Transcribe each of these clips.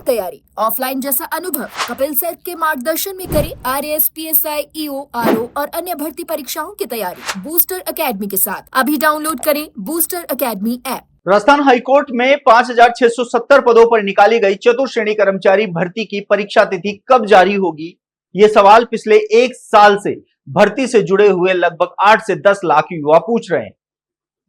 तैयारी, ऑफलाइन जैसा अनुभव कपिल सर के मार्गदर्शन में करें आरएएस, पीएसआई, ईओ, आरओ और अन्य भर्ती परीक्षाओं की तैयारी बूस्टर एकेडमी के साथ। अभी डाउनलोड करें booster academy app. Rajasthan high court में 5,670 पदों पर निकाली गई चतुर्श्रेणी कर्मचारी भर्ती की परीक्षा तिथि कब जारी होगी? ये सवाल पिछले एक साल से भर्ती से जुड़े हुए लगभग 8 से 10 लाख युवा पूछ रहे हैं।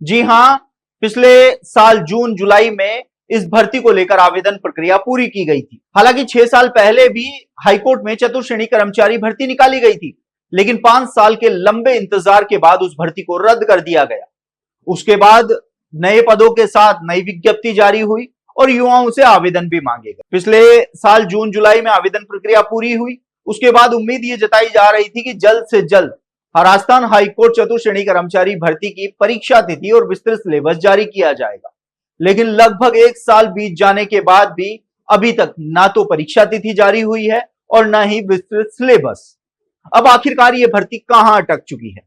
जी हां, पिछले साल जून जुलाई में इस भर्ती को लेकर आवेदन प्रक्रिया पूरी की गई थी। हालांकि 6 साल पहले भी हाईकोर्ट में चतुर्श्रेणी कर्मचारी भर्ती निकाली गई थी, लेकिन 5 साल के लंबे इंतजार के बाद उस भर्ती को रद्द कर दिया गया। उसके बाद नए पदों के साथ नई विज्ञप्ति जारी हुई और युवाओं से आवेदन भी मांगे गए। पिछले साल जून जुलाई में आवेदन प्रक्रिया पूरी हुई। उसके बाद उम्मीद ये जताई जा रही थी कि जल्द से जल्द राजस्थान हाईकोर्ट चतुर्श्रेणी कर्मचारी भर्ती की परीक्षा तिथि और विस्तृत सिलेबस जारी किया जाएगा, लेकिन लगभग एक साल बीत जाने के बाद भी अभी तक ना तो परीक्षा तिथि जारी हुई है और ना ही विस्तृत सिलेबस। अब आखिरकार ये भर्ती कहां अटक चुकी है?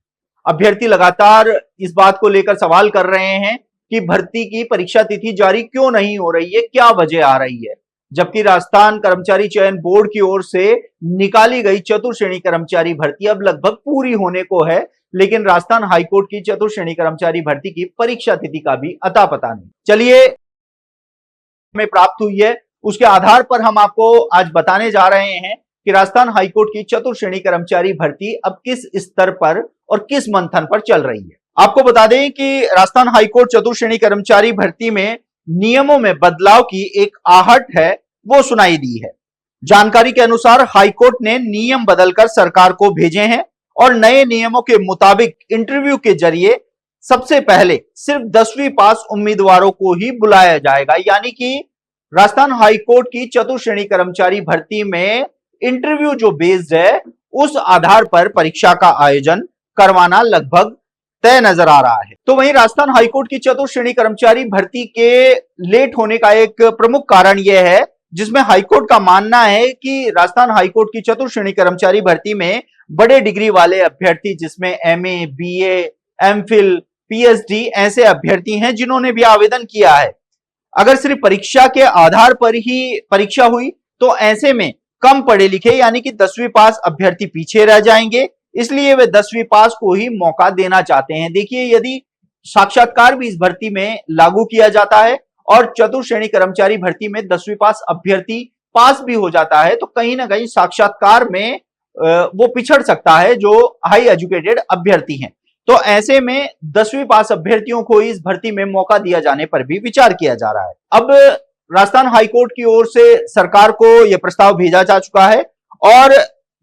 अभ्यर्थी लगातार इस बात को लेकर सवाल कर रहे हैं कि भर्ती की परीक्षा तिथि जारी क्यों नहीं हो रही है, क्या वजह आ रही है, जबकि राजस्थान कर्मचारी चयन बोर्ड की ओर से निकाली गई चतुर्श्रेणी कर्मचारी भर्ती अब लगभग पूरी होने को है, लेकिन राजस्थान हाईकोर्ट की चतुर्श्रेणी कर्मचारी भर्ती की परीक्षा तिथि का भी अता पता नहीं। चलिए, हमें प्राप्त हुई है उसके आधार पर हम आपको आज बताने जा रहे हैं कि राजस्थान हाईकोर्ट की चतुर्श्रेणी कर्मचारी भर्ती अब किस स्तर पर और किस मंथन पर चल रही है। आपको बता दें कि राजस्थान हाईकोर्ट चतुर्श्रेणी कर्मचारी भर्ती में नियमों में बदलाव की एक आहट है, वो सुनाई दी है। जानकारी के अनुसार हाईकोर्ट ने नियम बदलकर सरकार को भेजे हैं और नए नियमों के मुताबिक इंटरव्यू के जरिए सबसे पहले सिर्फ 10वीं पास उम्मीदवारों को ही बुलाया जाएगा। यानी कि राजस्थान हाईकोर्ट की चतुर्श्रेणी कर्मचारी भर्ती में इंटरव्यू जो बेस्ड है, उस आधार पर परीक्षा का आयोजन करवाना लगभग तय नजर आ रहा है। तो वहीं राजस्थान हाईकोर्ट की चतुर्श्रेणी कर्मचारी भर्ती के लेट होने का एक प्रमुख कारण यह है, जिसमें हाईकोर्ट का मानना है कि राजस्थान हाईकोर्ट की चतुर्श्रेणी कर्मचारी भर्ती में बड़े डिग्री वाले अभ्यर्थी, जिसमें एमए, बीए, एमफिल, पीएचडी ऐसे अभ्यर्थी हैं जिन्होंने भी आवेदन किया है। अगर सिर्फ परीक्षा के आधार पर ही परीक्षा हुई तो ऐसे में कम पढ़े लिखे यानी कि 10वीं पास अभ्यर्थी पीछे रह जाएंगे, इसलिए वे 10वीं पास को ही मौका देना चाहते हैं। देखिए, यदि साक्षात्कार भी इस भर्ती में लागू किया जाता है और चतुर्श्रेणी कर्मचारी भर्ती में 10वीं पास अभ्यर्थी पास भी हो जाता है, तो कहीं ना कहीं साक्षात्कार में वो पिछड़ सकता है जो हाई एजुकेटेड अभ्यर्थी हैं। तो ऐसे में 10वीं पास अभ्यर्थियों को इस भर्ती में मौका दिया जाने पर भी विचार किया जा रहा है। अब राजस्थान हाईकोर्ट की ओर से सरकार को यह प्रस्ताव भेजा जा चुका है और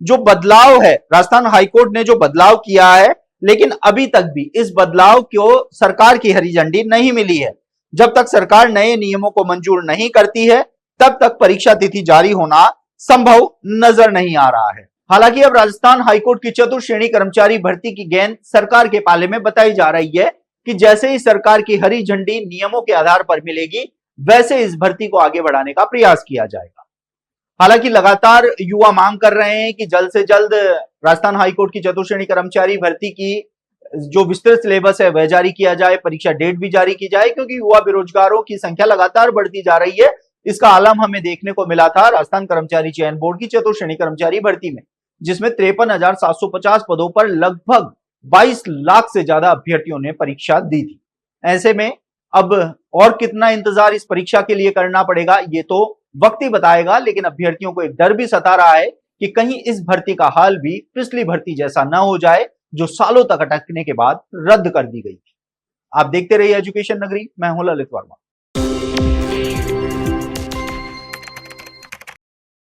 जो बदलाव है, राजस्थान हाईकोर्ट ने जो बदलाव किया है, लेकिन अभी तक भी इस बदलाव को सरकार की हरी झंडी नहीं मिली है। जब तक सरकार नए नियमों को मंजूर नहीं करती है, तब तक परीक्षा तिथि जारी होना संभव नजर नहीं आ रहा है। हालांकि अब राजस्थान हाईकोर्ट की चतुर्श्रेणी कर्मचारी भर्ती की गेंद सरकार के पाले में बताई जा रही है कि जैसे ही सरकार की हरी झंडी नियमों के आधार पर मिलेगी, वैसे इस भर्ती को आगे बढ़ाने का प्रयास किया जाएगा। हालांकि लगातार युवा मांग कर रहे हैं कि जल्द से जल्द राजस्थान हाईकोर्ट की चतुर्श्रेणी कर्मचारी भर्ती की जो विस्तृत सिलेबस है वह जारी किया जाए, परीक्षा डेट भी जारी की जाए, क्योंकि युवा बेरोजगारों की संख्या लगातार बढ़ती जा रही है। इसका आलम हमें देखने को मिला था राजस्थान कर्मचारी चयन बोर्ड की चतुर्श्रेणी कर्मचारी भर्ती में, जिसमें 53,750 पदों पर लगभग 22 लाख से ज्यादा अभ्यर्थियों ने परीक्षा दी थी। ऐसे में अब और कितना इंतजार इस परीक्षा के लिए करना पड़ेगा, ये तो वक्त ही बताएगा, लेकिन अभ्यर्थियों को एक डर भी सता रहा है कि कहीं इस भर्ती का हाल भी पिछली भर्ती जैसा न हो जाए, जो सालों तक अटकने के बाद रद्द कर दी गई थी। आप देखते रहिए एजुकेशन नगरी, मैं हूं ललित वर्मा।